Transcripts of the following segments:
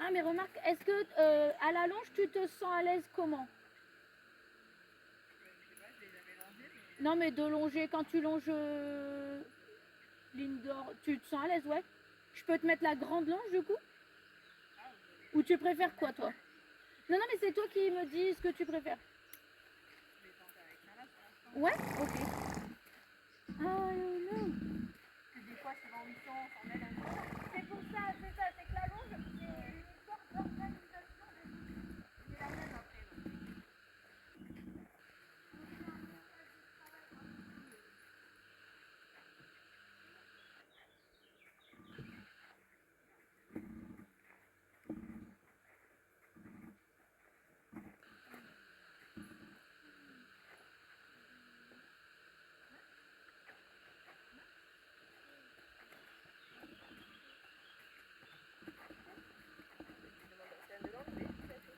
Ah, mais remarque, est-ce que à la longe, tu te sens à l'aise comment? Je sais pas, je l'ai jamais longé, mais... Non, mais de longer, quand tu longes l'indoor, tu te sens à l'aise, ouais? Je peux te mettre la grande longe, du coup? Ah, Ou tu préfères quoi, toi? Non, non, mais c'est toi qui me dis ce que tu préfères. je vais tenter avec ça là pour l'instant. Ouais? Ok. Ah, non. Parce que des fois, c'est dans 800, on s'en mêle un peu. C'est pour ça, c'est ça, c'est que la longe, c'est une histoire d'organisation des outils. C'est la même après, donc. Tu demandes à Océane de l'enlever, peut-être.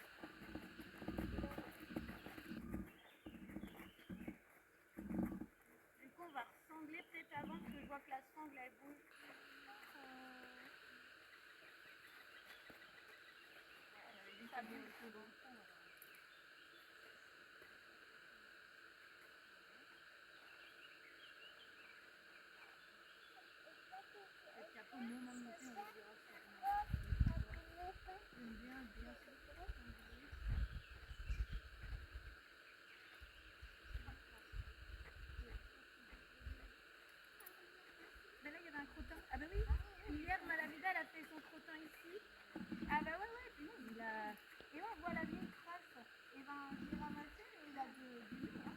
Du coup, on va ressangler peut-être avant parce que je vois que la sangle elle bouge. J'avais dit ça bouge tout bon. Peut-être qu'après au moment de monter, on verra si on bien ça. Ben là, il y avait un crottin. Ah bah oui, hier, Malamida, elle a fait son crottin ici. Ah bah ouais, puis non, il a... Et là, on voit la vieille trace. Et ben, je l'ai ramassé et il a du lit, hein.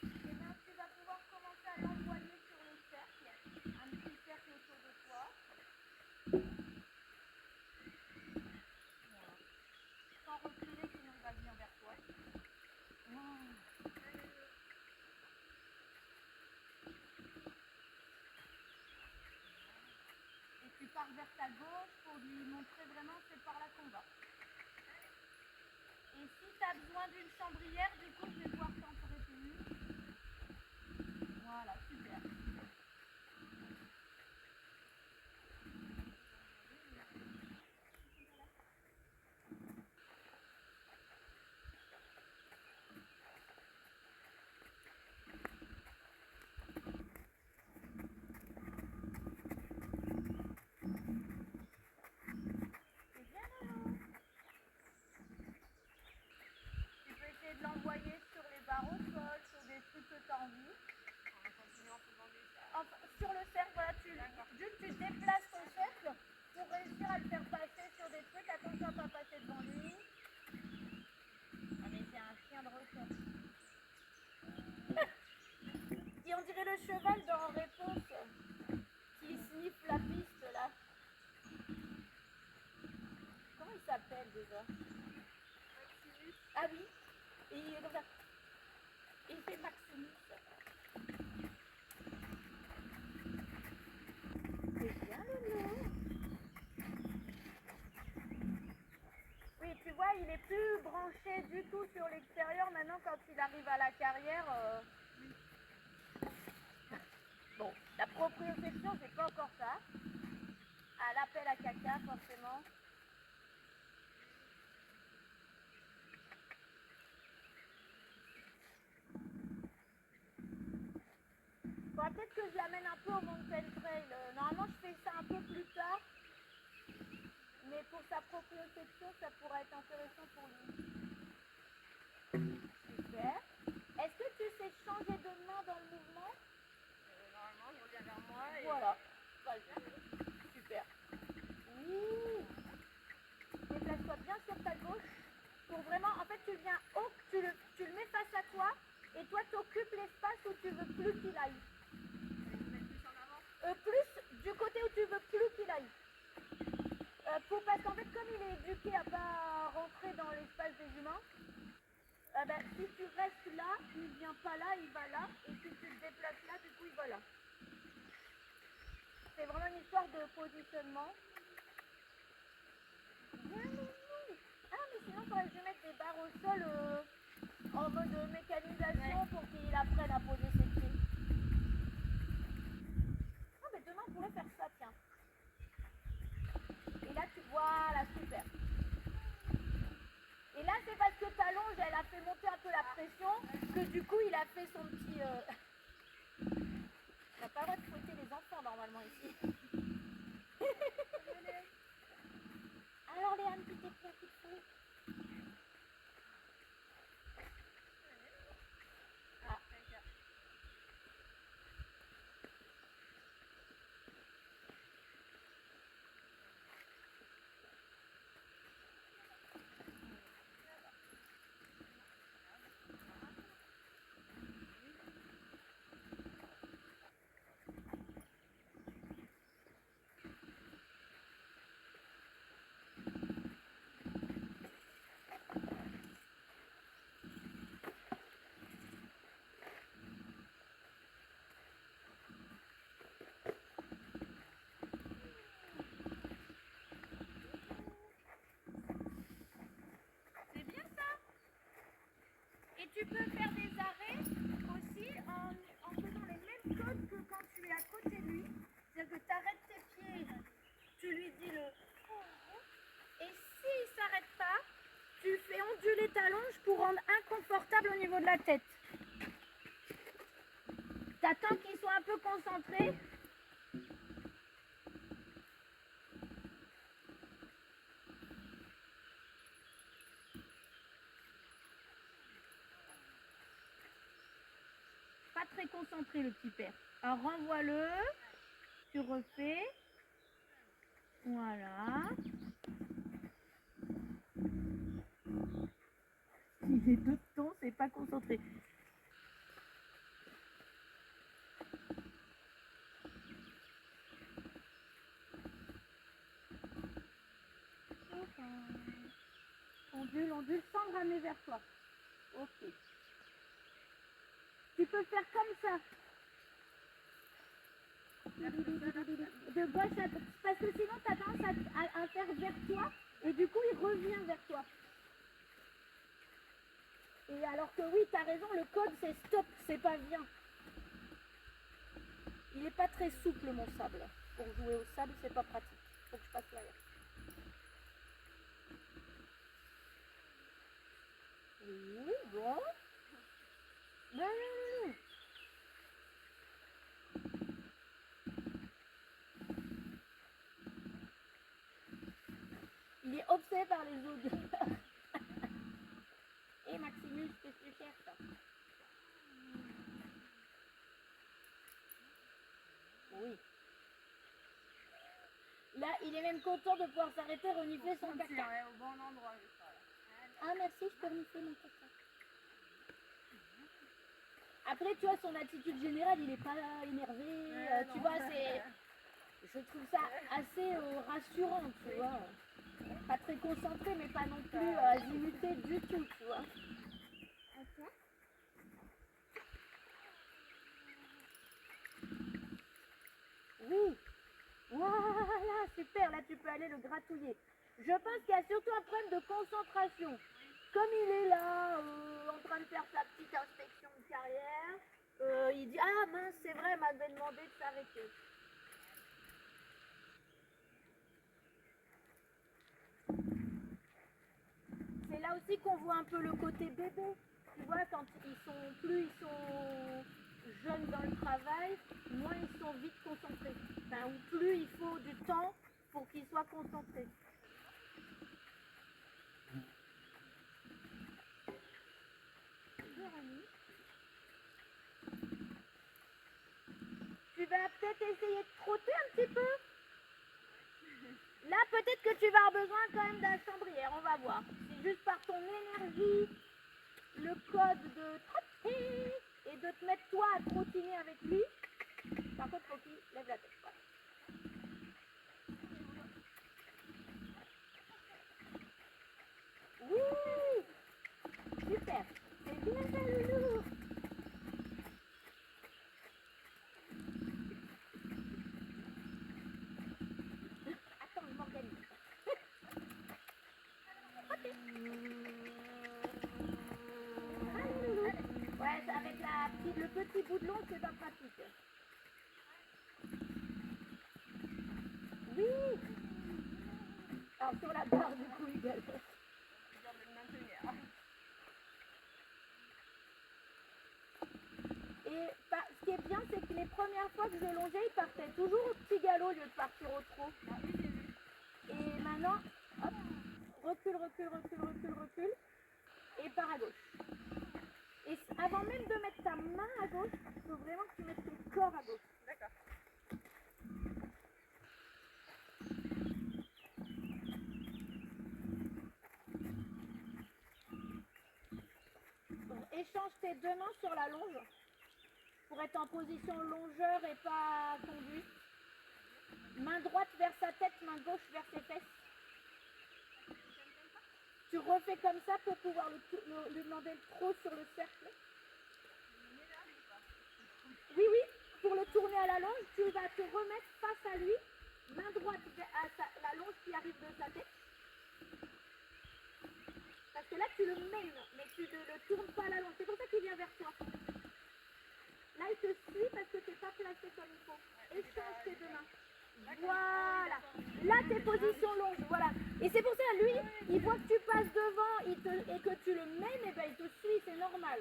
Et ben, tu vas pouvoir commencer à l'envoyer sur le cercle. Un petit cercle autour de toi. Voilà. Sans reculer, sinon il va venir vers toi. Wow. Et tu pars vers ta gauche pour lui montrer vraiment c'est par là qu'on va. Et si tu as besoin d'une chambrière, du coup, je vais pouvoir t'en prêter une. Voilà, super. C'est bien, Lolo. Tu peux essayer de l'envoyer sur les barres au sol, sur des trucs que tu as envie. En continuant en faisant des cercles. Enfin, sur le cercle, voilà, juste tu déplaces ton cercle pour réussir à le faire passer sur des trucs. Attention à ne pas passer devant lui. Ah, mais c'est un chien de recherche. Et on dirait le cheval dans Réponse qui sniffe la piste là. Comment il s'appelle déjà? Maximus. Ah oui, et il est comme ça. Il fait Maximus. C'est bien, Lolo. Oui, tu vois, il est plus branché du tout sur l'extérieur maintenant quand il arrive à la carrière. Bon, la proprioception, c'est pas encore ça. À l'appel à caca, forcément. Faudra peut-être que je l'amène un peu au Mountain Trail. Normalement, je fais ça un peu plus tard. Mais pour sa proprioception, ça pourrait être intéressant pour lui. Super. Est-ce que tu sais changer de main dans le mouvement? Normalement, je reviens vers moi et... Voilà. Vas-y. Super. Oui. Déplace-toi bien sur ta gauche. Pour vraiment, en fait, tu viens haut, tu le mets face à toi et toi, tu occupes l'espace où tu veux plus qu'il aille. Plus en avant. Plus du côté où tu veux plus qu'il aille. Parce qu'en fait, comme il est éduqué à pas rentrer dans l'espace des humains, si tu restes là, il vient pas là, il va là. Et si tu te déplaces là, du coup, il va là. C'est vraiment une histoire de positionnement. Bien, loulou. Ah, mais sinon, il faudrait que je mette des barres au sol en mode mécanisation pour qu'il apprenne à poser ses pieds. Ah, mais demain, on pourrait faire ça, tiens. Voilà, super. Et là, c'est parce que ta longe, elle a fait monter un peu la pression, que du coup, il a fait son petit... T'as pas le droit de fouetter les enfants, normalement, ici. Alors, Léa, tu t'es pris un coup de fouet. Ah. C'est bien ça. Et tu peux faire des arrêts aussi en faisant les mêmes codes que quand tu es à côté de lui. C'est-à-dire que tu arrêtes tes pieds, tu lui dis le... Et s'il ne s'arrête pas, tu fais onduler ta longe pour rendre inconfortable au niveau de la tête. T'attends qu'il soit un peu concentré. Pas très concentré le petit père. Alors renvoie-le. Tu refais. Voilà. Il est deux temps, c'est pas concentré. Ondule, ondule, sans le ramener vers toi. Ok. Tu peux faire comme ça. De gauche à droite. Parce que sinon, tu as tendance à faire vers toi. Et du coup, il revient vers toi. Et alors que oui, tu as raison, le code, c'est stop, c'est pas viens. Il n'est pas très souple, mon sable. Pour jouer au sable, c'est pas pratique. Faut que je passe là. Oui, bon. Non, non, non, non. Il est obsédé par les odeurs. Et Maximus, qu'est-ce que tu cherches? Oui. Là, il est même content de pouvoir s'arrêter, renifler son caca. Ouais, au bon endroit, je crois. Ah, merci, je peux renifler mon caca. Après, tu vois, son attitude générale, il est pas énervé. Tu vois, c'est... Je trouve ça assez rassurant, tu vois. Pas très concentré, mais pas non plus azimuté du tout, tu vois. Oui. Voilà, super. Là, tu peux aller le gratouiller. Je pense qu'il y a surtout un problème de concentration. Comme il est là, en train de faire sa petite inspection de carrière, il dit « Ah mince, c'est vrai, elle m'avait demandé de s'arrêter. » C'est là aussi qu'on voit un peu le côté bébé. Tu vois, quand ils sont jeunes dans le travail, moins ils sont vite concentrés. Enfin, ou plus il faut du temps pour qu'ils soient concentrés. Tu vas peut-être essayer de trotter un petit peu. Là, peut-être que tu vas avoir besoin quand même d'un chambrière, on va voir. C'est juste par ton énergie, le code de trotter et de te mettre toi à trottiner avec lui. Par contre, faut qu'il lève la tête. Voilà. Oui, super. C'est bien ça, loulou. Attends, je m'organise. Ok. Allez, loulou. Ouais, avec le petit bout de long, c'est pas pratique. Oui. Alors sur la barre du coup il galère. C'est dur de le maintenir. Et ce qui est bien, c'est que les premières fois que je longeais, il partait toujours au petit galop au lieu de partir au trot. Ah oui, j'ai vu. Et maintenant, hop, recule, recule, recule, recule, recule, et part à gauche. Et avant même de mettre ta main à gauche, il faut vraiment que tu mettes ton corps à gauche. D'accord. Bon, échange tes deux mains sur la longe pour être en position longeur et pas tendue. Main droite vers sa tête, main gauche vers ses fesses. Tu refais comme ça pour pouvoir lui demander le trot sur le cercle. Oui, oui, pour le tourner à la longe, tu vas te remettre face à lui, main droite à la longe qui arrive de sa tête. Parce que là, tu le mènes, mais tu ne le tournes pas à la longe. C'est pour ça qu'il vient vers toi. Là, il te suit parce que tu n'es pas placé comme il faut. Échange tes deux mains. Voilà. Là, t'es position longe. Voilà. Et c'est pour ça, lui, il voit que tu passes devant et que tu le mènes, et ben il te suit, c'est normal.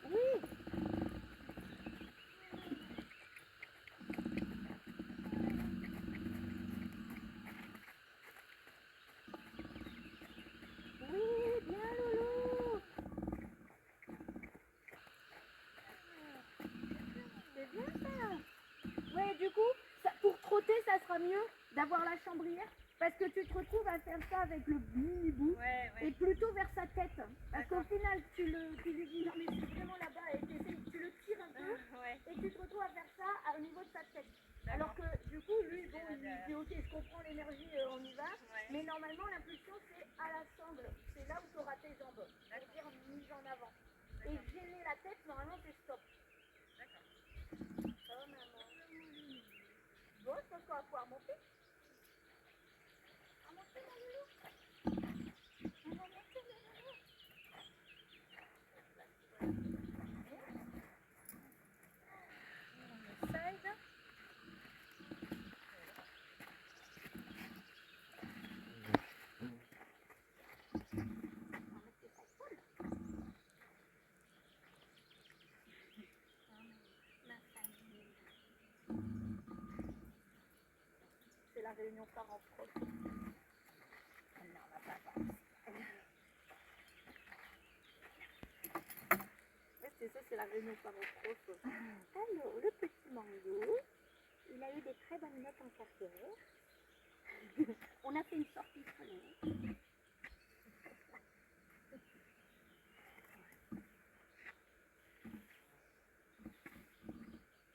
Oui. Oui, bien Loulou. C'est bien ça. Ouais, du coup, pour trotter, ça sera mieux d'avoir la chambrière. Parce que tu te retrouves à faire ça avec le mini-bout et plutôt vers sa tête. Parce qu'au final, tu lui dis non mais c'est vraiment là-bas et tu le tires un peu et tu te retrouves à faire ça au niveau de sa tête. Alors que du coup, lui, bon, il dit ok, je comprends l'énergie, on y va. Mais normalement, l'impulsion, c'est à la sangle. C'est là où tu auras tes jambes. C'est-à-dire mise en avant. Et gêner la tête, normalement, c'est stop. D'accord. Oh maman. Bon, je pense qu'on va pouvoir monter. On va monter mon loulou. On va monter mon loulou. On essaye. C'est la réunion parents-prof. Non, on n'a pas parlé. C'est ça, c'est la réunion parents-prof. Alors, le petit Mango, il a eu des très bonnes notes en carrière. On a fait une sortie scolaire.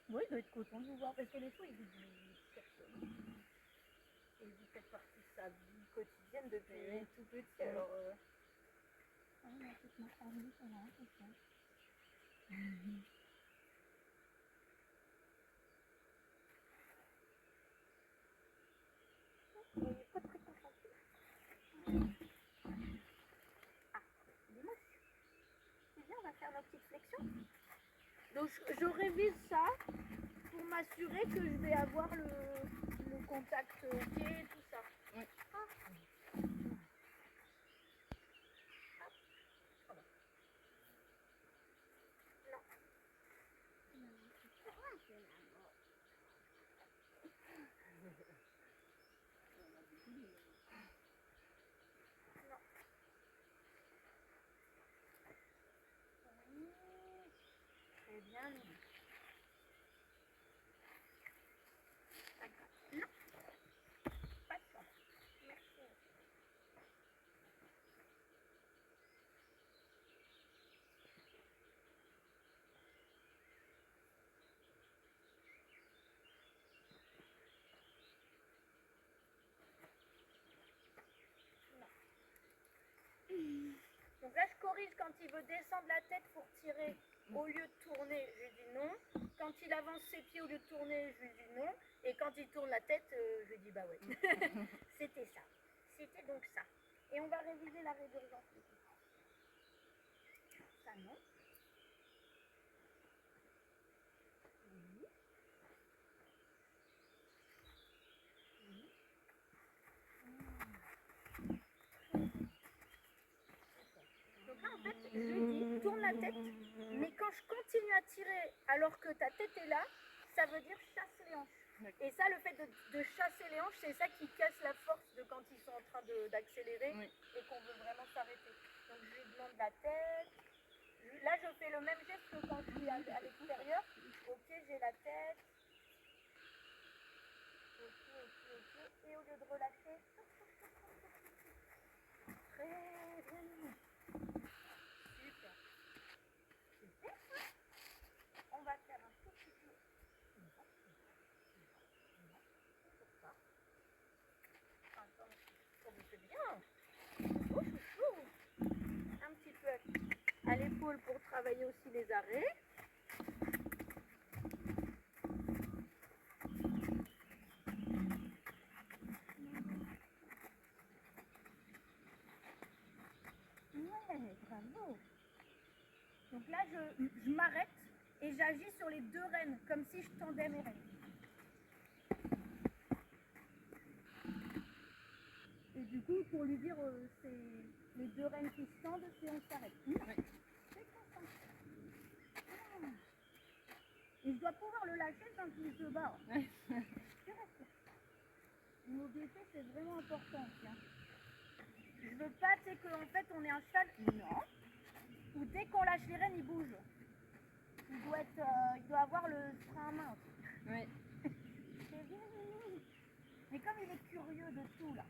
Oui, il doit être content de nous voir parce que des fois, il dit personne. Il dit cette partie de sa vie quotidienne depuis tout petit. Alors, on a toute ma famille, on a un peu ça. Il n'est pas très concentré. Ah, dis-moi, c'est bien, on va faire nos petites flexions. Donc, je révise ça pour m'assurer que je vais avoir le contact ok, tout ça. Oui. Ah. Très bien. D'accord. Non. Pas de chance. Merci. Donc là, je corrige quand il veut descendre la tête pour tirer au lieu de tourner, je lui dis non. Quand il avance ses pieds au lieu de tourner, je lui dis non. Et quand il tourne la tête, je lui dis bah ouais. C'était ça. C'était donc ça. Et on va réviser l'arrêt d'urgence. Ça non. tourne la tête, mais quand je continue à tirer alors que ta tête est là, ça veut dire chasse les hanches. Et ça, le fait de chasser les hanches, c'est ça qui casse la force de quand ils sont en train d'accélérer et qu'on veut vraiment s'arrêter. Donc je lui demande la tête. Là, je fais le même geste que quand je suis à l'extérieur. Ok, j'ai la tête. Ok. Et au lieu de relâcher, très bien. Super. Super ça. On va faire un tout petit peu. Sur ça. Attends, ça vous fait bien. Oh, chouchou. Un petit peu à l'épaule pour travailler aussi les arrêts. Ouais, bravo. Donc là, je m'arrête et j'agis sur les deux rênes, comme si je tendais mes rênes. Et du coup, pour lui dire, c'est les deux rênes qui se tendent, c'est on s'arrête. C'est concentré. Ah. Et je dois pouvoir le lâcher quand il se barre. Je reste. L'immobilité, c'est vraiment important aussi. Hein. Je veux pas, tu sais, qu'en fait, on est un cheval. Non. Ou dès qu'on lâche les rênes, il bouge. Il doit avoir le frein à main aussi. Oui. C'est bien. Mais comme il est curieux de tout, là.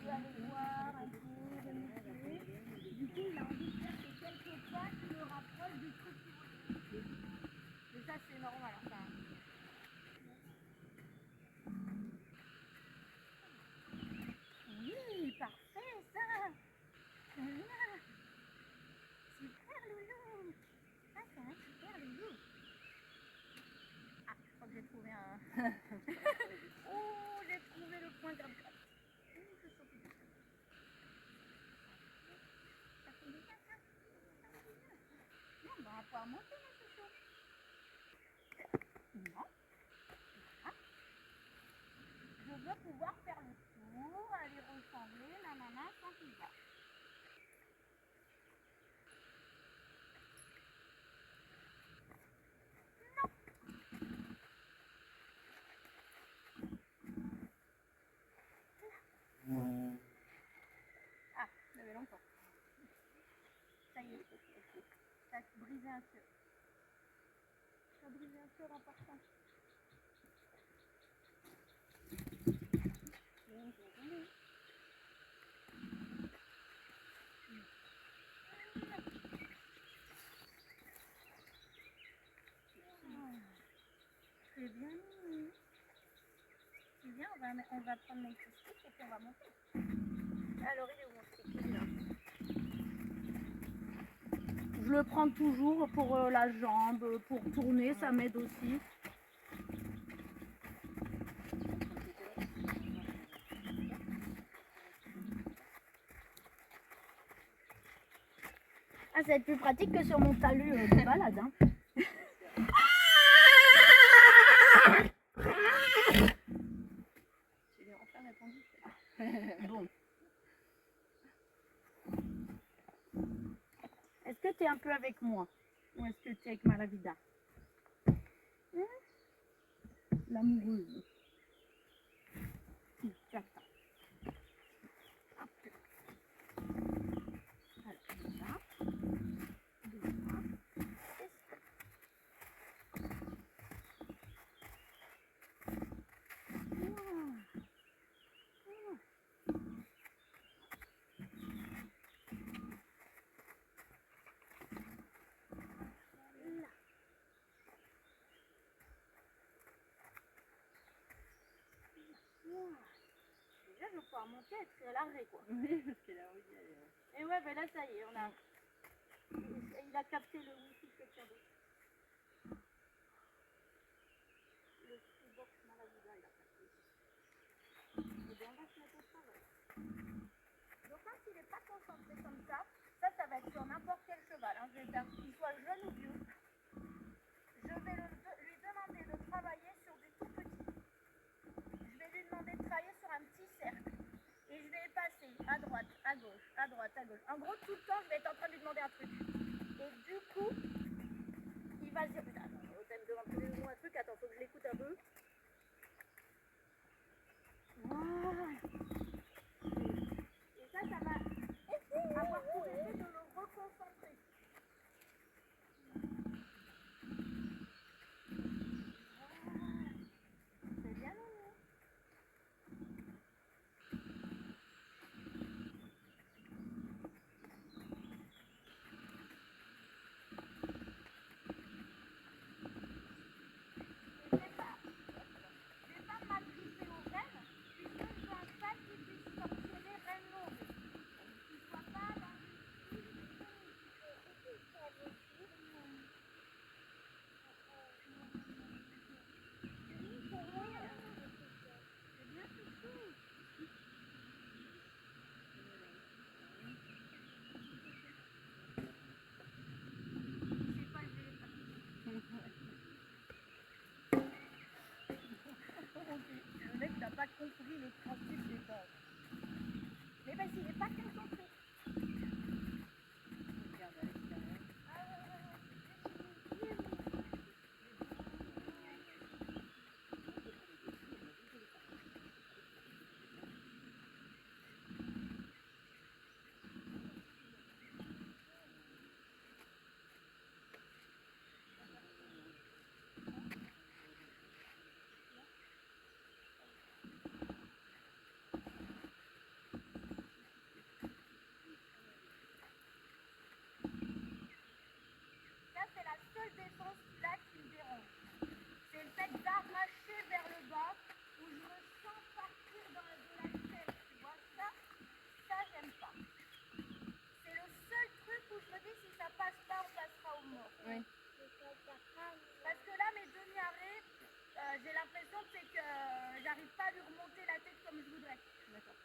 Il veut aller voir un peu, remonter. Du coup, il a envie de faire ces quelques pas qui le rapprochent du truc qu'il veut. Mais ça, c'est normal. Enfin. Oui, parfait, ça. Voilà. Super, loulou. Ah, c'est un super loulou. Ah, je crois que j'ai trouvé un... Oh, j'ai trouvé le point comme ça. Je sens plus. Ça fait du bien, ça. Ça fait du bien. Non, on va pouvoir monter, là, ce chaud. Non. Ah. Je veux pouvoir faire le tour, aller ressembler, nanana, sans qu'il va. Ah, il y avait longtemps. Ça y est. Ça a brisé un cœur. Ça a brisé un cœur en partant. Très bien. C'est bien, on va prendre mon petit stick et puis on va monter. Alors, il est où mon stick là? Je le prends toujours pour la jambe, pour tourner, ça m'aide aussi. Ah, ça va être plus pratique que sur mon talus de balade. Hein. Tu lui as enfin répondu. Bon. Est-ce que tu es un peu avec moi? Ou est-ce que tu es avec Malavida? L'amoureuse. Tu as ça. Hop. Alors, là. Déjà, je vais pouvoir monter et être à l'arrêt, quoi. Oui, parce que la route, elle est... Et ouais, ben là, ça y est, on a... Il a capté le wifi de quelqu'un d'autre. Le box Malavida, il a capté. Et bien, on va se mettre au travail. Donc, quand il n'est pas concentré comme ça va être sur n'importe quel cheval. Hein. Je vais faire qu'il soit jeune ou vieux. Je vais lui demander de travailler sur du tout petit. Je vais lui demander de travailler sur un petit cercle. Et je vais passer à droite, à gauche, veut. En gros, tout le temps, je vais être en train de lui demander un truc. Et du coup, il va se dire, putain, ça me demande tous les jours un truc, attends, faut que je l'écoute un peu. Voilà. Et ça va avoir pour effet de le reconcentrer. C'est bien, non? Je vais pas m'agripper aux rênes, puisque je veux un cheval qui puisse sortir les rênes longues. Qu'il ne soit pas dans le mec n'a pas compris le principe des bases. Mais parce qu'il n'est pas concentré. Regarde à l'extérieur. Ça, c'est la seule défense là qui me dérange. C'est le fait d'arracher vers le bas, où je me sens partir de la selle. Tu vois, ça j'aime pas. C'est le seul truc où je me dis, si ça passe pas, on passera au mort. Oui. Parce que là, mes demi-arrêts, j'ai l'impression que c'est que j'arrive pas à lui remonter la tête comme je voudrais. D'accord.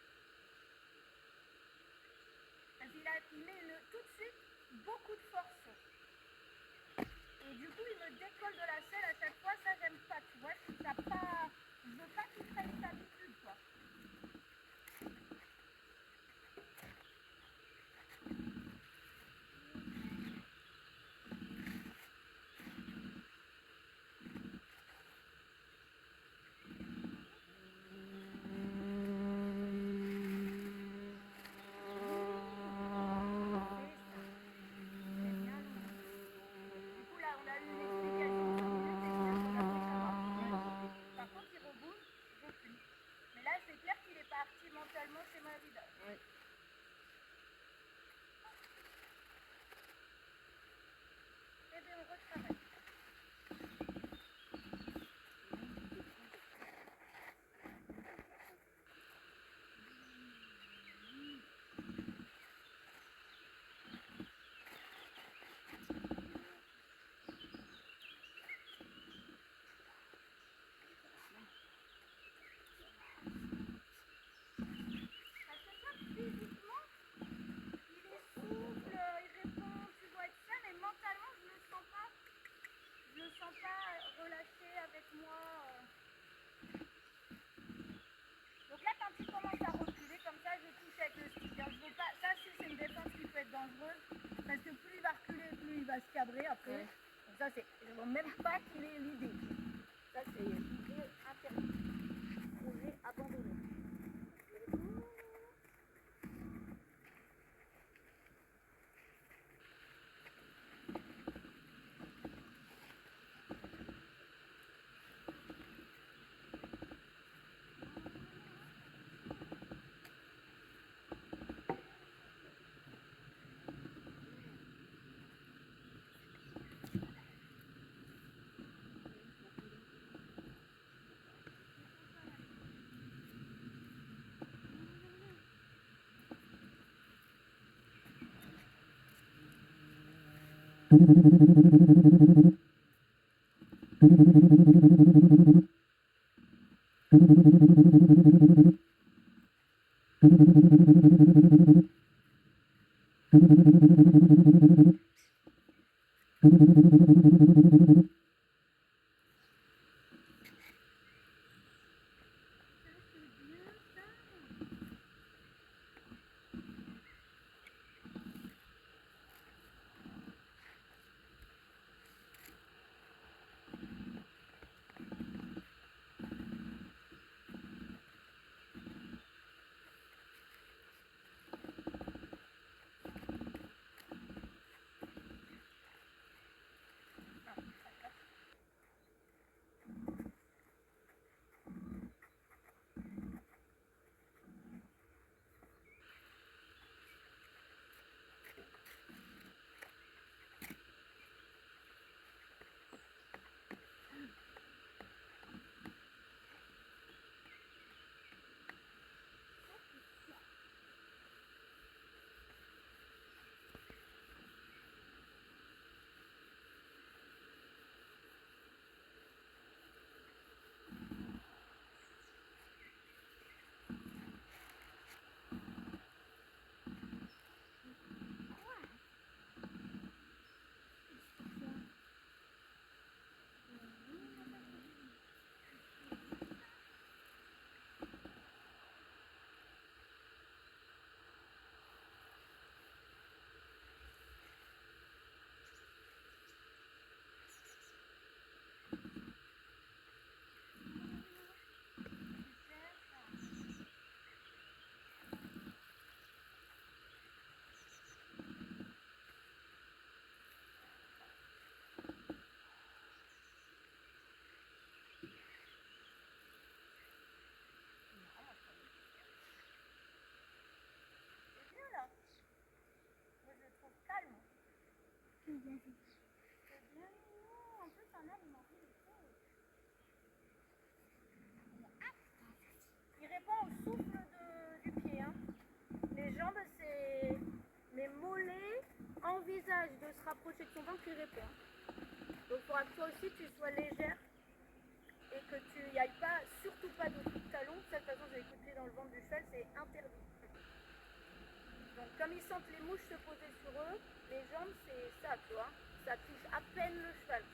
Parce qu'il met tout de suite beaucoup de force. Et du coup, il me décolle de la selle à chaque fois, ça j'aime pas, tu vois, je veux pas qu'il prenne cette habitude, quoi. Du coup, là, on a eu une explication de 5 minutes et bien qu'on a pris ça va. Par contre, il rebouge, je fume. Mais là, c'est clair qu'il est parti mentalement chez ma vida. Oui. Eh bien, on retravaille. Parce que ça, physiquement, il est souple, il répond, tu vois, et tout ça, mais mentalement, je le sens pas relâché avec moi. Donc là, quand il commence à reculer comme ça, je touche avec le stick. Je veux pas, ça, c'est une défense qui peut être dangereuse, parce que plus il va reculer, plus il va se cabrer après. Ouais. Donc ça, je veux même pas qu'il ait l'idée. Ça, c'est l'idée interdite. Projet abandonné. C'est bien mignon. En plus, un âne, il mange des choses. Il répond au souffle du pied. Hein. Les jambes, c'est... Les mollets envisagent de se rapprocher de son ventre, il répond. Donc il faudra que toi aussi tu sois légère et que tu n'y ailles pas, surtout pas de coups de talon. De toute façon, j'ai écouté dans le ventre du cheval, c'est interdit. Donc comme ils sentent les mouches se poser sur eux, les jambes c'est ça, tu vois. Ça touche à peine le cheval.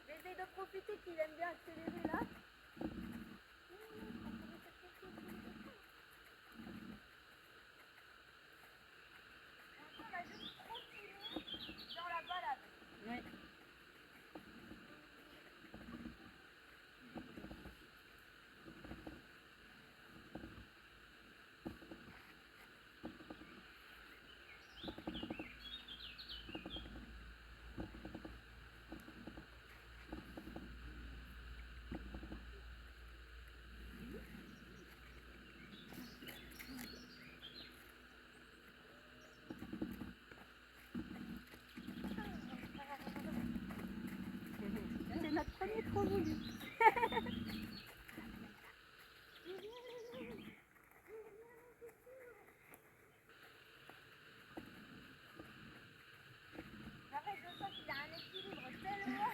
J'essaie de profiter qu'il aime bien accélérer là. On a juste continué dans la balade. Ouais. C'est notre premier trop voulu. Après, je sens qu'il a un équilibre tellement.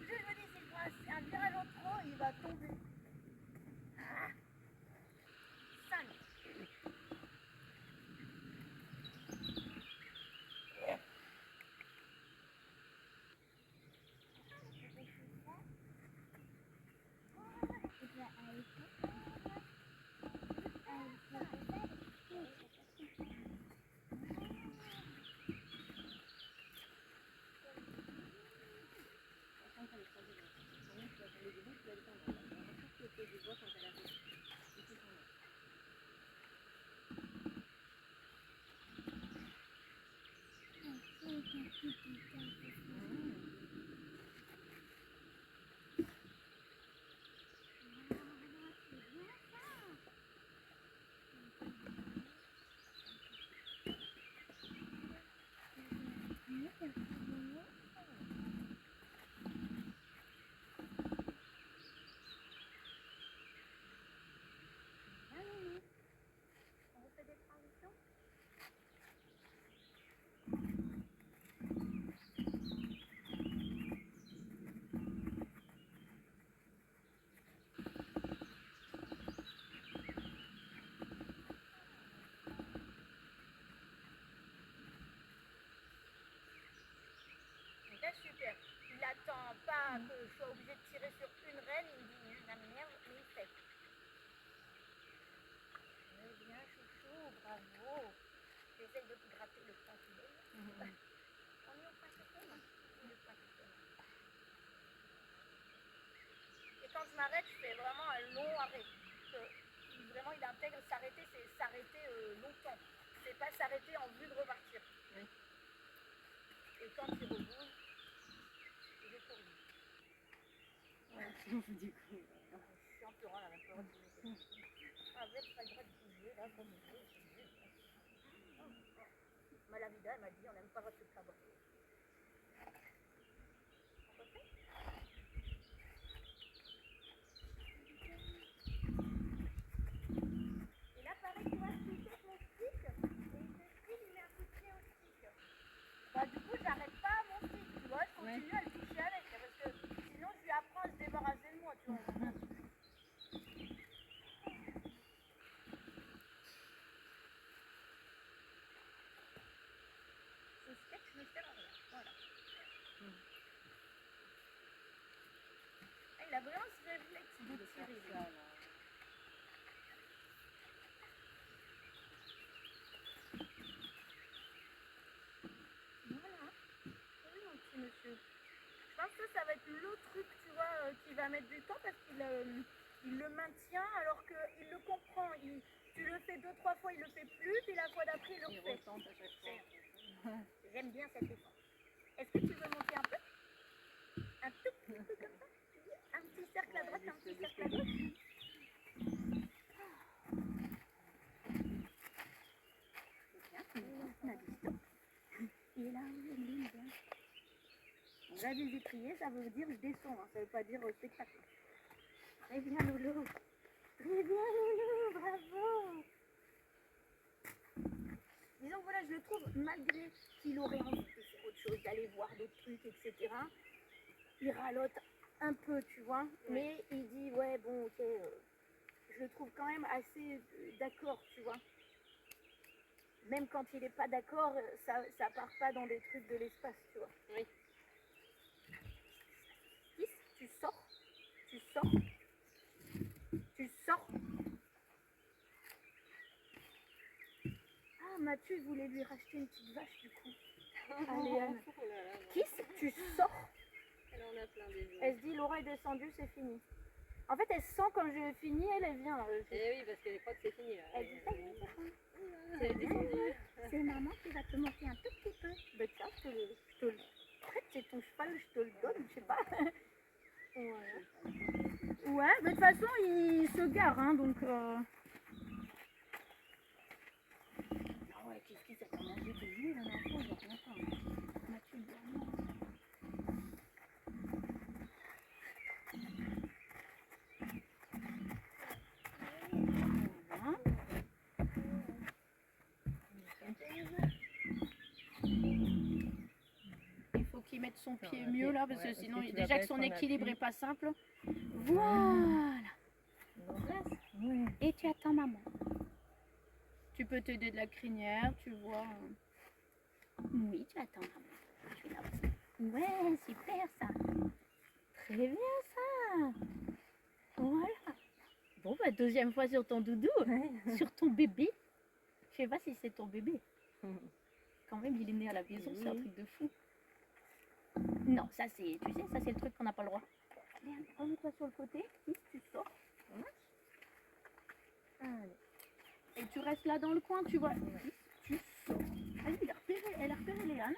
Je me dis, s'il prend un virage en trop, il va tomber. Ah. 5. très super. Il attend pas que je sois obligée de tirer sur une reine, il me dit la merde, mais il fait. Mais bien chouchou, bravo. J'essaye de te gratter le point qu'il est. On est au point qu'il est, non? Le point qu'il est. Et quand je m'arrête, je fais vraiment un long arrêt. Vraiment, il intègre s'arrêter, c'est s'arrêter longtemps. C'est pas s'arrêter en vue de repartir. Oui. Et quand il rebouge, il est pour lui. Ouais, du coup. Je suis en pleurant, là, même pas le droit de bouger. Ah, vous n'avez pas le droit de bouger, là, comme vous voulez. Malavida, elle m'a dit, on n'aime pas votre sabre. On refait? Et là, pareil, tu vois, je touche avec mon stick, et il met un coup de pied au stick. Bah, du coup, j'arrête pas mon stick, tu vois, je continue à le toucher avec, parce que sinon, je lui apprends à se débarrasser de moi, tu vois. Ce sketch ne sert à rien, voilà. Ah, il a vraiment ce réflexe de tirer, lui. Voilà. Oui, mon petit monsieur. Je pense que ça va être le truc, tu vois, qui va mettre du temps parce qu'il le maintient alors qu'il le comprend. Tu le fais 2-3 fois, il le fait plus, puis la fois d'après, il le Il refait. retente à chaque fois. J'aime bien cette défense. Est-ce que tu veux monter un peu? Un tout petit peu comme ça? Un petit cercle à droite, un petit cercle à gauche? C'est bien, on a dit stop. Il est là, oui, il est bien. On a des étriers, ça veut dire je descends, hein, ça veut pas dire spectacle. Très bien, Loulou. Très bien, Loulou, bravo. Disons que voilà, je le trouve, malgré qu'il aurait envie de faire autre chose, d'aller voir d'autres trucs, etc., il ralote un peu, tu vois, mais il dit, ouais, bon, ok, je le trouve quand même assez d'accord, tu vois. Même quand il n'est pas d'accord, ça part pas dans des trucs de l'espace, tu vois. Oui. Tu sors, tu sors, tu sors. Ah, Mathieu voulait lui racheter une petite vache, du coup. Allez, Anne. Oh là là, non. Kiss, tu sors. Elle en a plein des jours. Elle se dit, Laura est descendue, c'est fini. En fait, elle sent quand je finis, elle vient. Eh oui, parce qu'elle croit que c'est fini là. Elle dit, ça y est, c'est fini. C'est descendu. C'est maman qui va te monter un tout petit peu. Ben tiens, je te le prête, c'est ton cheval, je te le donne, je sais pas. Voilà. Ouais, mais de toute façon, il se gare, hein, donc... Ah ouais, qu'est-ce qu'il s'est mangé de lui, là, l'enfant, il va rien faire. Mathieu, vraiment. Il faut qu'il mette son pied mieux là, parce que sinon, déjà que son équilibre n'est pas simple. Voilà. Oui. Et tu attends maman. Tu peux t'aider de la crinière, tu vois. Oui, tu attends maman. Tu là aussi. Ouais, super ça. Très bien ça. Voilà. Bon, bah, deuxième fois sur ton doudou, sur ton bébé. Je sais pas si c'est ton bébé. Quand même, il est né à la maison, c'est un truc de fou. Non, ça c'est, tu sais, ça c'est le truc qu'on n'a pas le droit. Allez, remets-toi sur le côté, tu sors. Allez. Et tu restes là dans le coin, tu vois. Tu sors. Allez, elle a repéré Léane.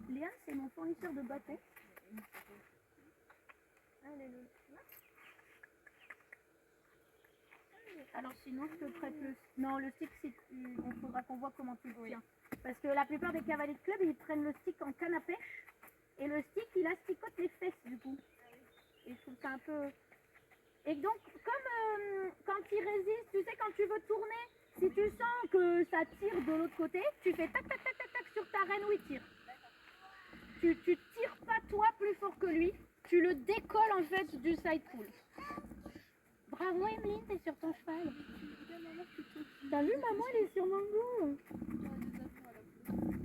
Léane, c'est mon fournisseur de bâtons. Allez, le... Alors sinon, je te prête le... Non, le stick, il faudra qu'on voit comment tu le tiens. Parce que la plupart des cavaliers de club, ils prennent le stick en canne à pêche. Et le stick, il asticote les fesses, du coup. Et je trouve ça un peu... Et donc, comme quand il résiste, tu sais, quand tu veux tourner, si tu sens que ça tire de l'autre côté, tu fais tac, tac, tac, tac, tac sur ta reine où il tire. Tu tires pas toi plus fort que lui, tu le décolles en fait du side pull. Bravo Emeline, t'es sur ton cheval. T'as vu maman, elle est sur mon dos.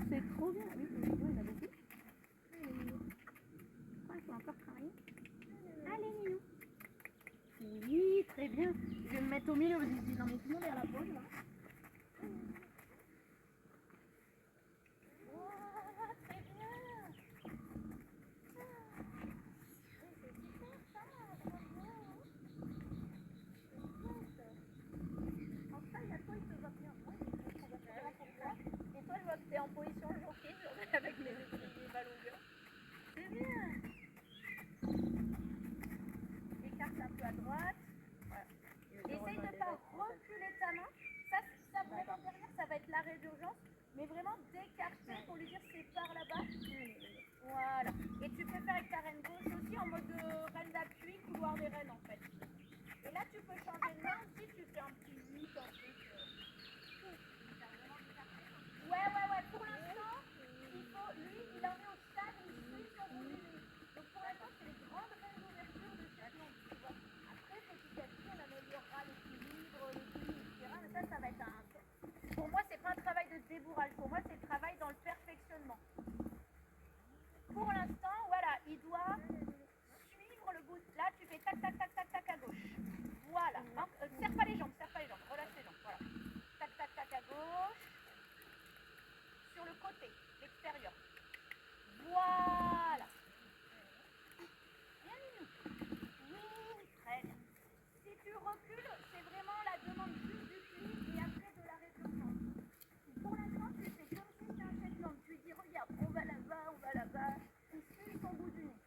C'est trop bien. Oui, il a beaucoup. encore travailler. Allez, Minou. Oui, très bien. Je vais me mettre au milieu, je dis non mais tout le monde est à la pause là. Voilà, très bien. Et toi, je vois que tu es en position jockey avec les ballons blancs. C'est bien. Écarte un peu à droite. Voilà. Essaye de ne pas reculer ta main. Ça vraiment derrière, ça va être l'arrêt d'urgence. Mais vraiment d'écarter pour lui dire c'est par là-bas. Voilà. Et tu peux faire avec ta reine gauche aussi en mode reine d'appui, couloir des reines en fait. Et là, tu peux changer de main aussi. Tu fais un petit 8 en plus. Ouais. Pour l'instant, lui, il en est au stade où il suit son conduit. Donc pour l'instant, c'est les grandes règles d'ouverture de chaque langue, tu vois. Après, petit à petit, on améliorera l'équilibre, etc. Mais ça va être un... Pour moi, c'est pas un travail de débourrage. Pour moi, c'est le travail dans le perfectionnement. Pour l'instant, voilà, il doit suivre le bout. Là, tu fais tac, tac, tac, tac, tac à gauche. Voilà. Serre pas les jambes, relâche les jambes. Voilà. Tac, tac, tac à gauche. Sur le côté, l'extérieur. Voilà. Bien, Minou. Oui, très bien. Si tu recules, c'est vraiment la demande juste du fil et après de l'arrêt d'urgence. Pour l'instant, tu fais comme si c'était un Shetland. Tu dis, regarde, on va là-bas. Tu suis ton bout du nez.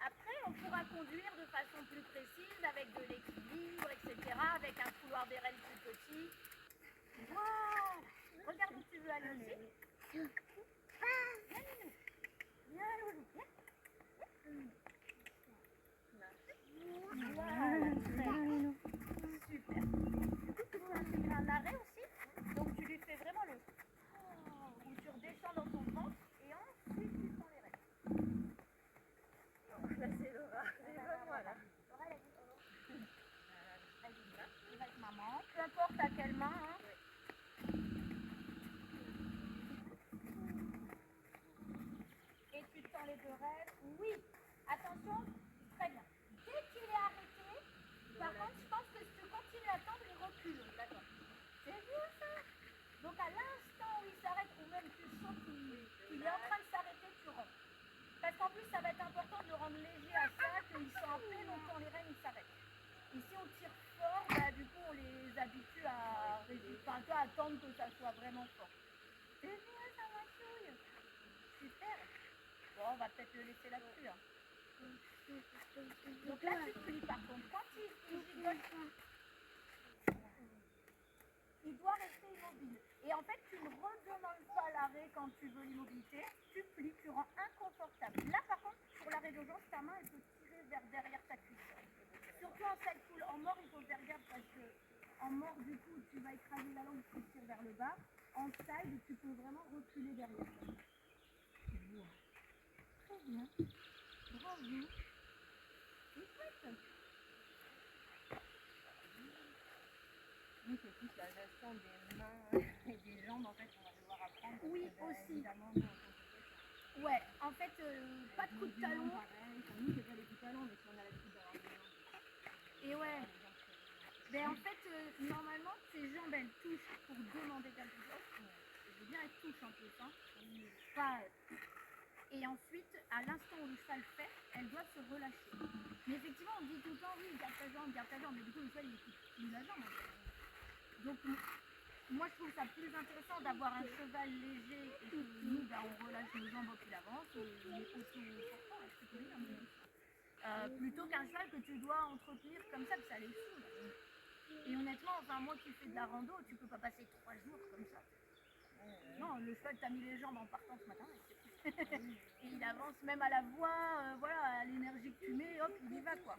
Après, on pourra conduire de façon plus précise avec de l'équilibre, etc. Avec un couloir des rênes plus petit. Voilà. Regarde où tu veux aller aussi. Viens, Minou. Viens, Loulou. Viens. Voilà. Super. Du coup, tu peux intégrer un arrêt aussi. Donc, tu lui fais vraiment le... où tu redescends dans ton ventre et ensuite tu prends les rênes. Là, c'est Laura. C'est pas moi, là. Laura, elle a dit oh. Vas-y, avec maman. Peu importe à quelle main, hein. Et tu tends les deux rênes. Oui. Attention. Très bien. Dès qu'il est arrêté, par contre, je pense que si tu continues à tendre, il recule. D'accord. C'est bien ça. Donc à l'instant où il s'arrête, ou même tu sens qu'il est en train de s'arrêter, tu rentres. Parce qu'en plus, ça va être important de le rendre léger à ça, qu'ils sont en paix, donc quand les rênes, ils s'arrêtent. Et si on tire fort, bah, du coup, on les habitue à attendre que ça soit vraiment fort. C'est bien ça, ma chouille. Super. Bon, on va peut-être le laisser là-dessus. Hein. Donc là, tu plies par contre. Quand il doit rester immobile. Et en fait, tu ne redemandes pas l'arrêt quand tu veux l'immobilité. Tu plies, tu rends inconfortable. Là, par contre, pour l'arrêt d'urgence, ta main, elle peut tirer vers derrière ta cuisse. Surtout en side pull. En mort, il faut faire gaffe parce que en mort, du coup, tu vas écraser la langue qui tire vers le bas. En side, tu peux vraiment reculer derrière. Voilà. Très bien. Bravo. C'est chouette. Oui, c'est plus la gestion des mains et des jambes, en fait, qu'on va devoir apprendre. Oui, parce que, aussi. Évidemment, nous, on peut Ouais, en fait, pas de coup de talon. pareil. Pour nous, c'est pas les coups de talon, mais si on a l'habitude d'avoir des jambes. Et ouais. Ben en fait, normalement, tes jambes, elles touchent pour demander quelque chose. Je veux bien, elles touchent en plus. Hein. Pas, et ensuite, à l'instant où le cheval fait, elles doivent se relâcher. Mais effectivement, on dit tout le temps, oui, garde ta jambe. Mais du coup, le cheval, il écoute plus la jambe. En fait. Donc, moi, je trouve ça plus intéressant d'avoir un cheval léger et que nous, ben, on relâche nos jambes au qu'il avance. Il est auto-portant, c'est bien. Plutôt qu'un cheval que tu dois entretenir comme ça, que ça les saoule. Et honnêtement, enfin, moi qui fais de la rando, tu peux pas passer 3 jours comme ça. Non, le cheval t'a mis les jambes en partant ce matin. Et il avance même à la voix, voilà, à l'énergie que tu mets, hop, il y va quoi.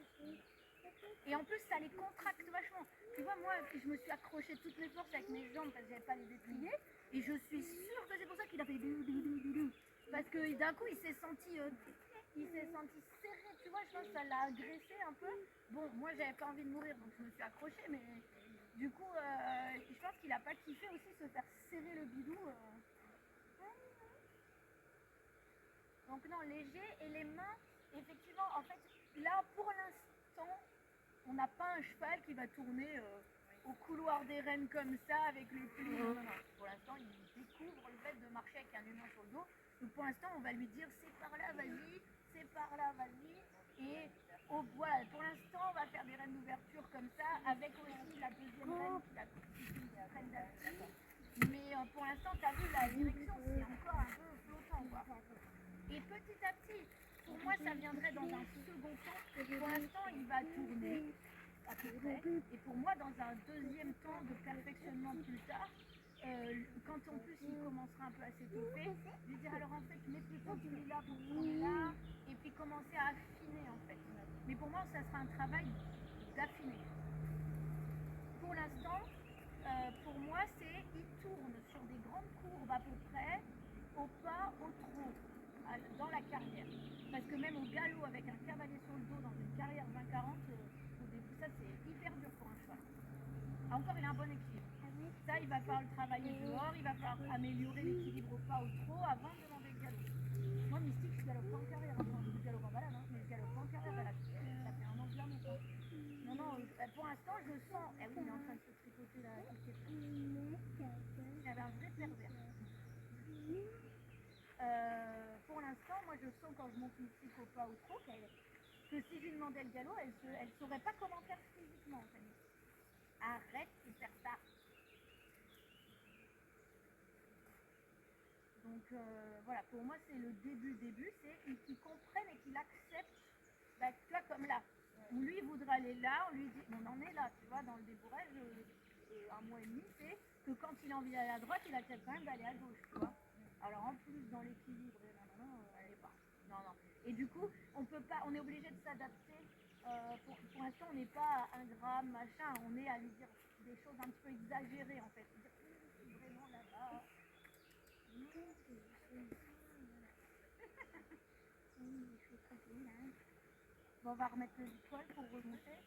Et en plus, ça les contracte vachement. Tu vois, moi, je me suis accrochée toutes mes forces avec mes jambes parce que j'avais pas les dépliés. Et je suis sûre que c'est pour ça qu'il a fait dou. Parce que d'un coup, il s'est senti serré, tu vois, je pense que ça l'a agressé un peu. Bon, moi, j'avais pas envie de mourir, donc je me suis accrochée, mais du coup, je pense qu'il a pas kiffé aussi se faire serrer le bidou. Donc non, léger. Et les mains, effectivement, en fait, là, pour l'instant, on n'a pas un cheval qui va tourner au couloir des rennes comme ça, avec les plis. Non, non, non. Pour l'instant, il découvre le fait de marcher avec un humain sur le dos. Donc pour l'instant, on va lui dire c'est par là, vas-y, c'est par là, vas-y. Et voilà, pour l'instant, on va faire des rennes d'ouverture comme ça, avec aussi la deuxième reine qui la reine d'appui. Mais pour l'instant, tu as vu, la direction, c'est encore un peu flottant, quoi. Et petit à petit, pour moi, ça viendrait dans un second temps. Pour l'instant, il va tourner, à peu près. Et pour moi, dans un deuxième temps de perfectionnement plus tard, quand en plus il commencera un peu à s'étoffer, lui dire alors en fait, mets plutôt du là pour tourner là, et puis commencer à affiner en fait. Mais pour moi, ça sera un travail d'affiner. Pour l'instant, pour moi, c'est il tourne sur des grandes courbes à peu près, au pas, au trot, dans la carrière. Parce que même au galop, avec un cavalier sur le dos, dans une carrière 20-40, au début, ça c'est hyper dur pour un cheval. Encore, il a un bon équilibre. Ça, il va falloir le travailler dehors, il va falloir améliorer l'équilibre au pas, au trot, avant de demander le galop. Moi, Mystique, je galope pas en carrière, je galope en balade, mais je galope pas en carrière, ça fait un an que je la monte. Non, non, pour l'instant, je sens. Eh oui, il est en train de se tricoter là. Il avait un vrai pervers. Pour l'instant, moi, je sens quand je monte Mystique au pas, au trot, que si je lui demandais le galop, elle saurait pas comment faire physiquement, en fait. Arrête de faire ça. Donc voilà, pour moi c'est le début, c'est qu'il comprenne et qu'il accepte, bah, tu vois comme là, où lui il voudrait aller là, on lui dit, on en est là, tu vois, dans le débourrage, un mois et demi, c'est que quand il a envie d'aller à droite, il accepte quand même d'aller à gauche, tu vois. Alors en plus dans l'équilibre, elle est pas. Non, non. Et du coup, on peut pas, on est obligé de s'adapter. Pour l'instant, on n'est pas à 1 gramme, machin, on est à lui dire des choses un petit peu exagérées en fait. Dire, vraiment là-bas. Bon, on va remettre le poil pour remonter.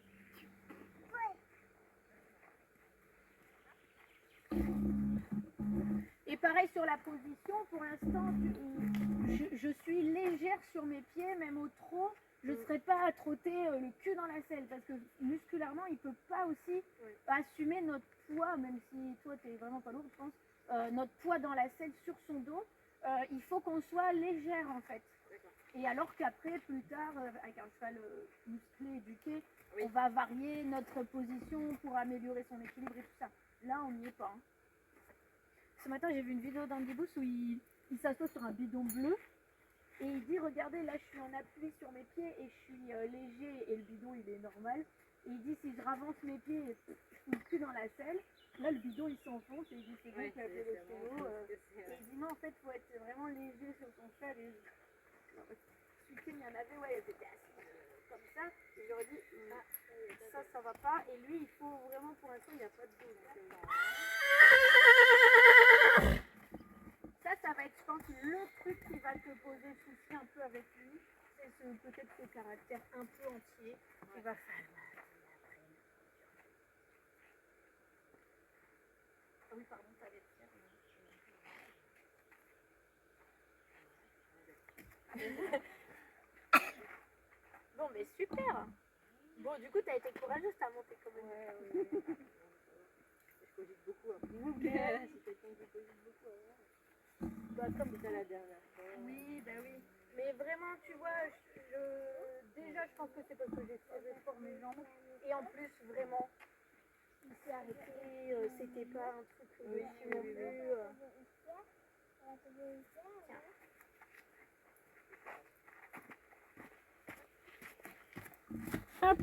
Et pareil sur la position, pour l'instant, je suis légère sur mes pieds, même au trot. Je ne serai pas à trotter le cul dans la selle parce que musculairement, il ne peut pas aussi assumer notre poids, même si toi, tu n'es vraiment pas lourd, je pense, notre poids dans la selle sur son dos. Il faut qu'on soit légère en fait. Et alors qu'après, plus tard, avec un cheval musclé, éduqué, on va varier notre position pour améliorer son équilibre et tout ça. Là, on n'y est pas. Hein. Ce matin, j'ai vu une vidéo d'Andy Booth où il s'assoit sur un bidon bleu et il dit, regardez, là, je suis en appui sur mes pieds et je suis léger et le bidon, il est normal. Et il dit, si je ravance mes pieds et je fous le cul dans la selle, là, le bidon, il s'enfonce et il dit, c'est bon, tu as fait le vélo. Et il dit, non, en fait, il faut être vraiment léger sur son cheval. Et ce week-end, il y en avait, ouais, ils étaient assis comme ça. Et j'aurais dit, ça va pas. Et lui, il faut vraiment, pour l'instant, il n'y a pas de dos. Ça va être, je pense, le truc qui va te poser souci un peu avec lui. C'est peut-être ce caractère un peu entier qui va falloir. Ah oui, pardon, t'avais le Bon, mais super. Bon, du coup, t'as été courageuse, t'as monté comme une... Ouais. Je cogite beaucoup après. C'est quelqu'un qui cogite beaucoup. Bah, comme ça la dernière fois. Oui, bah oui. Mais vraiment, tu vois, déjà, je pense que c'est parce que j'ai serré fort mes jambes. Et en plus, vraiment, il s'est arrêté, c'était pas un truc dessus non plus. Tiens. Hop.